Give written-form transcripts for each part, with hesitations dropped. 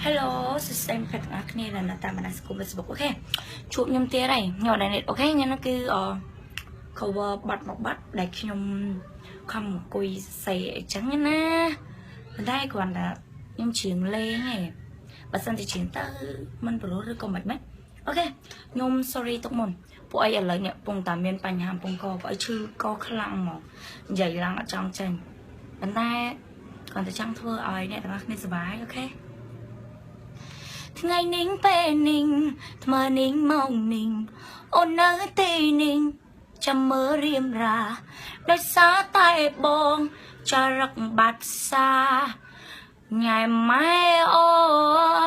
Hello សួស្តីអ្នកទាំងអស់គ្នាដែលនៅតាមបណ្ដាញសង្គម Facebook អូខេជួបខ្ញុំទៀតហើយញ៉ាំនេះអូខេញ៉ាំនោះគឺ cover បាត់មកបាត់ដែលខ្ញុំខំអង្គុយសរសេរអញ្ចឹងណាប៉ុន្តែគ្រាន់តែខ្ញុំច្រៀងលេងឯងបើសិនជាច្រៀងទៅមិនប្រួសឬក៏មិនម៉េចអូខេខ្ញុំ sorry ទុកមុនពួកអីឥឡូវនេះពងតាមានបញ្ហាពងកពួកអីឈឺកខ្លាំងហ្មងនិយាយឡើងអត់ចង់ចេញប៉ុន្តែគ្រាន់តែចង់ធ្វើឲ្យអ្នកទាំងអស់គ្នាសប្បាយអូខេថ្ងៃនេះពេលនេះថ្មើរនេះមកនេះអូននៅទីនេះចាំមើលរៀមរាដោយសារតែបងចរិតបាត់សាញ៉ែម៉ែអូ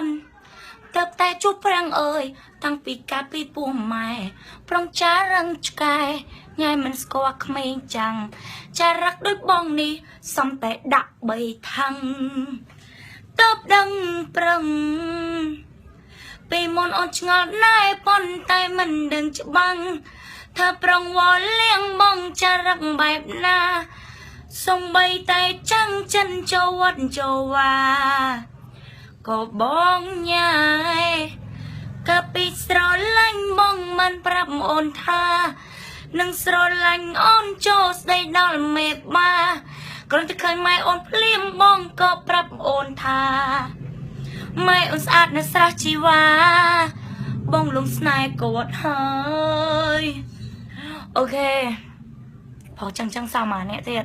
នទៅតែជួបប្រាំងអើយតាំងពីកាលពីពោះម៉ែប្រងចារឹងឆ្កែញ៉ែមិនស្គាល់ក្មេងចាំងចរិតដូចបងនេះសំតែដាក់បីថាំងទៅដឹងប្រឹងពីមុនអូនឆ្ងល់ណែប៉ុន្តែមិនដឹងច្បាំងថាប្រងវល់លៀងបងចរិតបែបណាសំបីតែចាំងចិនចូលវត្តចូលវាក៏បងញ៉ែកាពីស្រឡាញ់បងមិនប្រាប់អូនថានឹងស្រឡាញ់អូនចូលស្ដីដល់មេបាគ្រាន់តែឃើញម៉ែអូនភ្លាមបងក៏ប្រាប់អូនថាម៉ែអូនស្អាតនៅស្រះជីវ៉ាបងលងស្នេហ៍គាត់ហើយអូខេផងចឹងសោះមកអ្នកទៀត